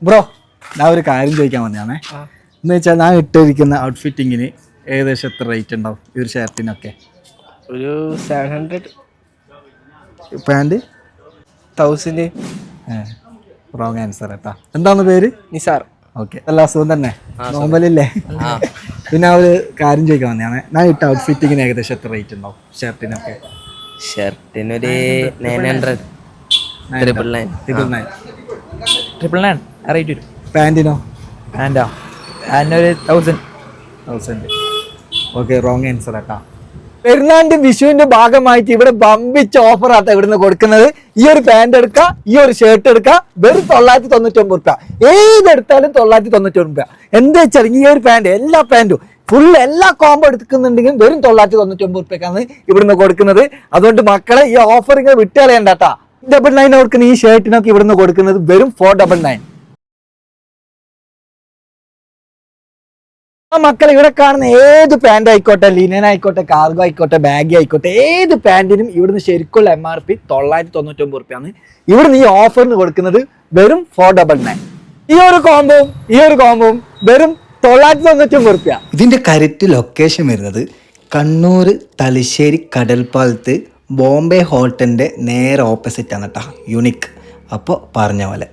Bro ഞാൻ ഒരു കാര്യം ചോദിക്കാൻ വന്നതാണേ. എന്ന് വെച്ചാൽ ഞാൻ ഇട്ടിരിക്കുന്ന ഔട്ട്ഫിറ്റിങ്ങിന് ഏകദേശം എത്ര റേറ്റ് ഉണ്ടാവും ഈ ഒരു ഷർട്ടിനൊക്കെ? ഒരു 700. പാൻറ് 1000. റോങ് ആൻസർ കേട്ടാ. എന്താന്ന് പേര്? നിസാർ. ഓക്കെ, എല്ലാ അസുഖം തന്നെ നോമ്പലില്ലേ? പിന്നെ ഒരു കാര്യം ചോദിക്കാൻ വന്നതാണ്. ഞാൻ ഇട്ട ഔട്ട്ഫിറ്റിങ്ങിന് ഏകദേശം എത്ര റേറ്റ് ഉണ്ടാവും ഷർട്ടിനൊക്കെ? ഷർട്ടിനൊരു 900. 999 റേറ്റ് വരും. പാൻറ്റിനോ? അതിനൊരു 1000. ഓക്കെ, റോങ് ആൻസർ കേട്ടാ. പെരുന്നാളിന്റെ വിഷുവിന്റെ ഭാഗമായിട്ട് ഇവിടെ ബമ്പിച്ച ഓഫർ ആട്ടോ ഇവിടുന്ന് കൊടുക്കുന്നത്. ഈ ഒരു പാന്റ് എടുക്കുക, ഈ ഒരു ഷർട്ട് എടുക്കുക, വെറും 999 രൂപ. ഏതെടുത്താലും 999 രൂപ. എന്താ വെച്ചാൽ ഈ ഒരു പാന്റ്, എല്ലാ പാന്റും ഫുൾ എല്ലാ കോംബോ എടുക്കുന്നുണ്ടെങ്കിൽ വെറും 999 രൂപയ്ക്കാണ് ഇവിടുന്ന് കൊടുക്കുന്നത്. അതുകൊണ്ട് മക്കളെ ഈ ഓഫർ ഇങ്ങനെ വിട്ടുകളയണ്ടാട്ടാ. 999 കൊടുക്കുന്ന ഈ ഷർട്ടിനൊക്കെ ഇവിടുന്ന് കൊടുക്കുന്നത് വെറും 499. ആ മക്കൾ ഇവിടെ കാണുന്ന ഏത് പാന്റ് ആയിക്കോട്ടെ, ലിനൻ ആയിക്കോട്ടെ, കാർഗോ ആയിക്കോട്ടെ, ബാഗി ആയിക്കോട്ടെ, ഏത് പാന്റിനും ഇവിടുന്ന് ശരിക്കുള്ള MRP 999 രൂപയാണ്. ഇവിടുന്ന് ഈ ഓഫറിന് കൊടുക്കുന്നത് വെറും 499. ഈ ഒരു കോംബോവും വെറും 999 രൂപ. ഇതിൻ്റെ കറക്റ്റ് ലൊക്കേഷൻ വരുന്നത് കണ്ണൂർ തലശ്ശേരി കടൽപ്പാലത്ത് ബോംബെ ഹോട്ടലിൻ്റെ നേരെ ഓപ്പോസിറ്റ് ആണ് കേട്ടോ, യുണിക്. അപ്പോൾ പറഞ്ഞ പോലെ